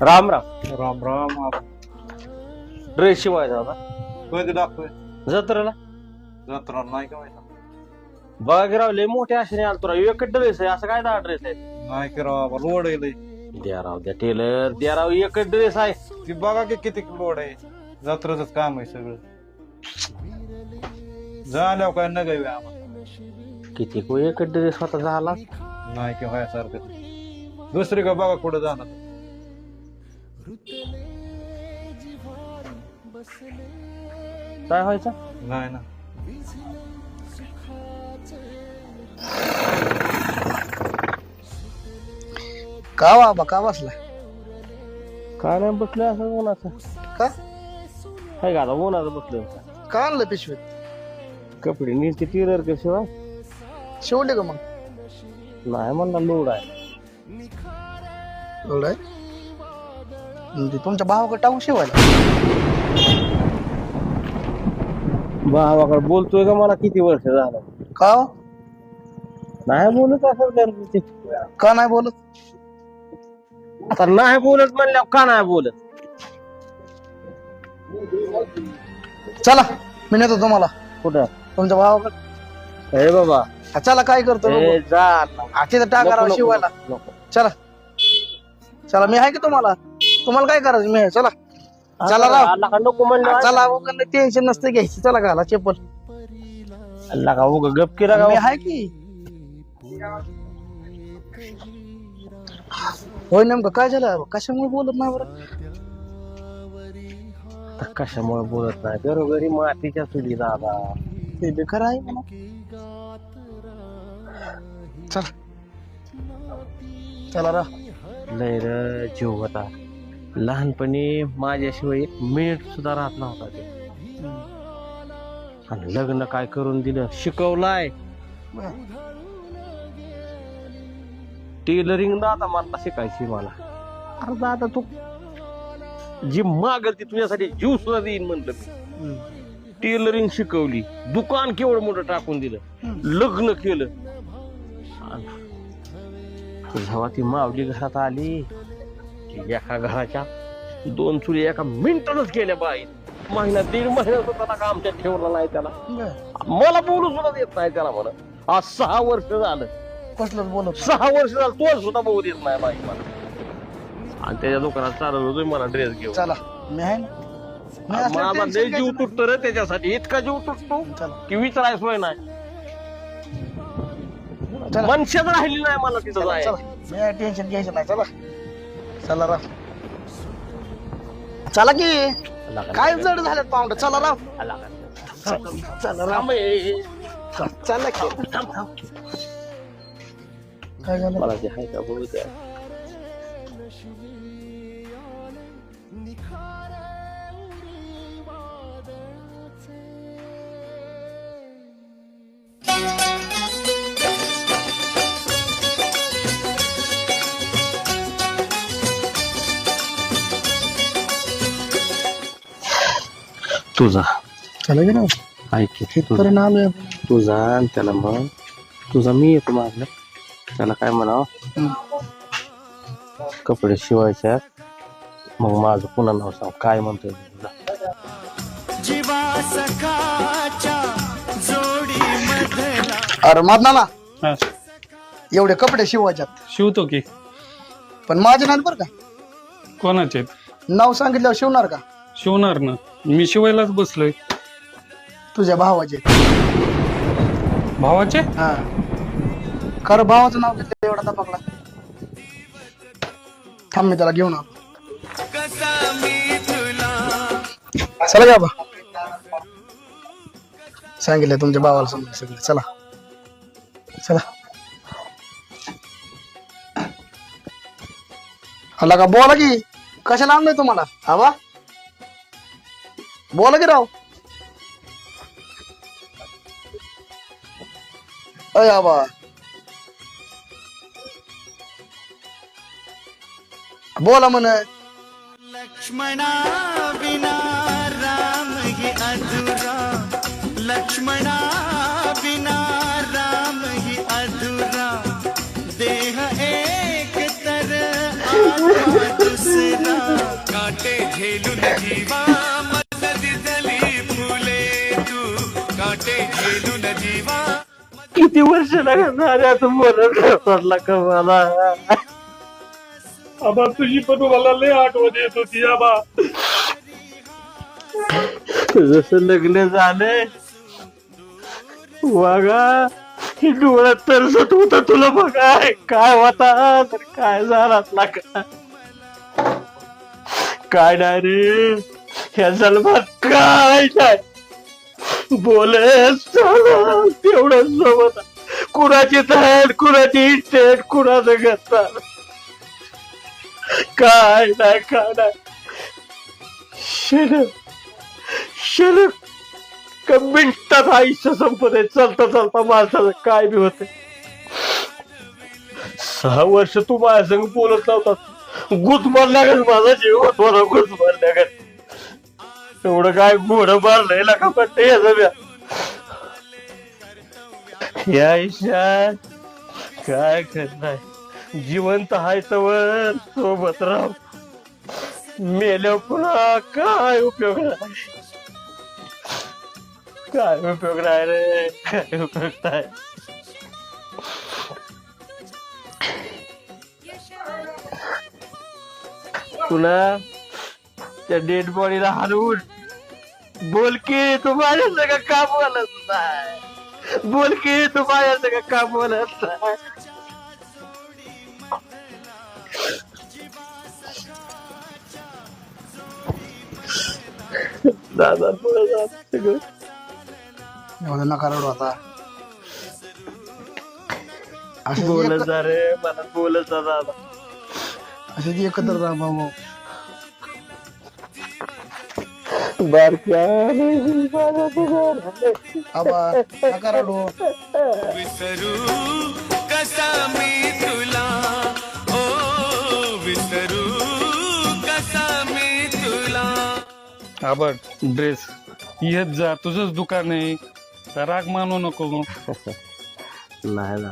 Ram Ram. Ram Ram. Dress शिवायचा होता कधी टाकतोय जत्रेला. जत्रा नाही का माहिती बघा की राव, लय मोठ्या आशेने आलतो राव. एकच ड्रेस आहे, असं काय 10 ड्रेस आहे? नाही की राव बाबा लोड आहे लय. द्या राव, द्या टेलर द्या राव, एकच ड्रेस आहे. ती बघा की किती लोड आहे. जत्राच काम आहे सगळं. झाल्यावर काय नगावी आम्हाला. किती को एकच ड्रेस होता झाला. नाही की व्हायसारखं दुसरी का बघा कुठं जाणार. काय व्हायचं? नाही ना. का बाबा का बसलाय? काय नाही बसलं असं उन्हाचं. का काय का आता उन्हाचं बसलं होतं. का आणलं पिशवीत? कपडे नीटचे टेलर के शिवाय शिवले का मग? नाही म्हणला लोड आहे. एवढं आहे? ते तुमच्या भावाकडे टाकून शिवायला. भावाकडे बोलतोय का मला किती वर्ष झालं. का हो? नाही बोलत असं करते. का नाही बोलत? आता नाही बोलत म्हणल्यावर का नाही बोलत? चला मी नेतो तुम्हाला कुठं? तुमच्या भावाकडे. हे बाबा, चला काय करतो ए, जा. तिथं टाका राव नको, शिवायला. नको, नको. चला चला मी आहे की तुम्हाला. तुम्हाला काय करायचं मी आहे. चला चला राव. अल्ला का नको म्हणलं. चला टेन्शन नसतं घ्यायची. चला घाला चप्पल. अल्ला का उगा गप केला का? मी आहे की. होय नेमकं काय झालं? कशामुळे बोलत नाही बरं? आता कशामुळे बोलत नाही? घरोघरी मातीच्या चुली दादा. ते बेकार आहे म्हणा. चला चला राव. लय रे जीव होता. लहानपणी माझ्याशिवाय एक मिनिट सुद्धा राहत नव्हता ते. आणि लग्न काय करून दिलं, शिकवलाय. टेलरिंग दादा मला शिकायची मला. अरे दादा तू जी मागल ती तुझ्यासाठी जीव सुद्धा देईन म्हणलं मी. टेलरिंग शिकवली, दुकान केवढं मोठं टाकून दिलं, लग्न केलं. जेव्हा ती मावली घरात आली, एका घराच्या 2 चुली एका मिनिटानच केल्या बाई. महिना 1.5 महिना सुद्धा का आमच्यात ठेवला नाही त्याला. मला बोलू सुद्धा देत नाही त्याला. म्हणा आज 6 वर्ष झालं. कसलंच बोलत 6 वर्ष झालं तो सुद्धा बघू देत नाही बाई मला. आणि त्याच्या दुकानात चालत होतोय मला ड्रेस घेऊन. चला मी आहे ना. मी असल्यावर माझा tension लय जीव घ्यायचं तुटतो रे त्याच्यासाठी. इतका जीव तुटतो चला. की विचाराय सोय नाही. चला. मनशाच राहिली नाही मला तिथं चला जायला. मी टेन्शन घ्यायचं नाही. चला चला राव. चला की. काय जड झालं पाऊंड. चला राव. चला राव. चला की. काय झालं? मला ते हाय का बघू द्या. तुझा चला की राव. ऐक की, तुझा इथपर्यंत आलोय. तुझा आणि त्याला मग तुझा मी येतो मागलं. त्याला काय म्हणावं, कपडे शिवायच्या. मग माझं पुन्हा नाव सांग काय म्हणतोय तुझा. अरे मधना ना एवढे कपडे शिवायच्यात. शिवतो की. पण माझे नाही बरं का. कोणाचे? नाव सांगितल्यावर शिवणार का? शिवणार ना. मी शिवायलाच बसलोय. तुझ्या भावाचे. भावाचे? हा खरं भावाचं नाव घेतलं एवढा दबाकला. थांब मी त्याला घेऊन आलो. चला का बा. सांगितलं तुमच्या भावाला समजलं सगळं. चला चला. आला का? बोला की. कशाला आणलंय तुम्हाला? हवा बोला की राव. अय आबा बोला म्हण. लक्ष्मणा बिना राम ही अधुरा. लक्ष्मणा बिना राम ही अधुरा. देह एक तर आत्मा दुसरा. साजरा काटे झेलून जीवा मत दिसली फुले तू काटे झेलून जीवा किती वर्ष झाले आता बोलत पडला का मला. आबा तुझी पण मला लय आठवण येत होती आबा. जसं लग्न झालंय वागा डोळ्यात तरसत होता तुला बघाय काय होता तर काय झाला ना काय नाही रे ह्या जन्मात काय नाही बोले तेवढं सोबत कुणाची थेट कुणाची इस्टेट कुणाचं घेतात काय नाही शिल्लक का मिनिटात आयुष्य संपत आहे. चालता चालता माणसाचं काय बी होते. 6 वर्ष तू माझ्या संग बोलत नव्हता गुत मारल्या माझा जीव मला गुत मारल्या एवढं काय घोड मारलंय का पट्ट या आयुष्यात काय करणार जिवंत हाय तवर सोबत राह मेल्या पुन्हा काय उपयोग नाही काय उपयोग नाही रे काय उपयोग नाही. पुन्हा त्या डेड बॉडीला हलवून बोल की तू माझ्या सगळं का बोलत नाही बोल की तू माझ्या सगळं का बोलत नाही. दादा पुढे जा सगळं एवढं नका रडू आता. असे बोलत जा रे मला बोलत जा दादा. असे एकत्र राहा भाऊ. बारक्या आबा नका रडू. विसरू कसा मी तुला ओ विसरू कसा मी तुला. आबा ड्रेस येत जा तुझंच दुकान आहे राग मानू नको. नाही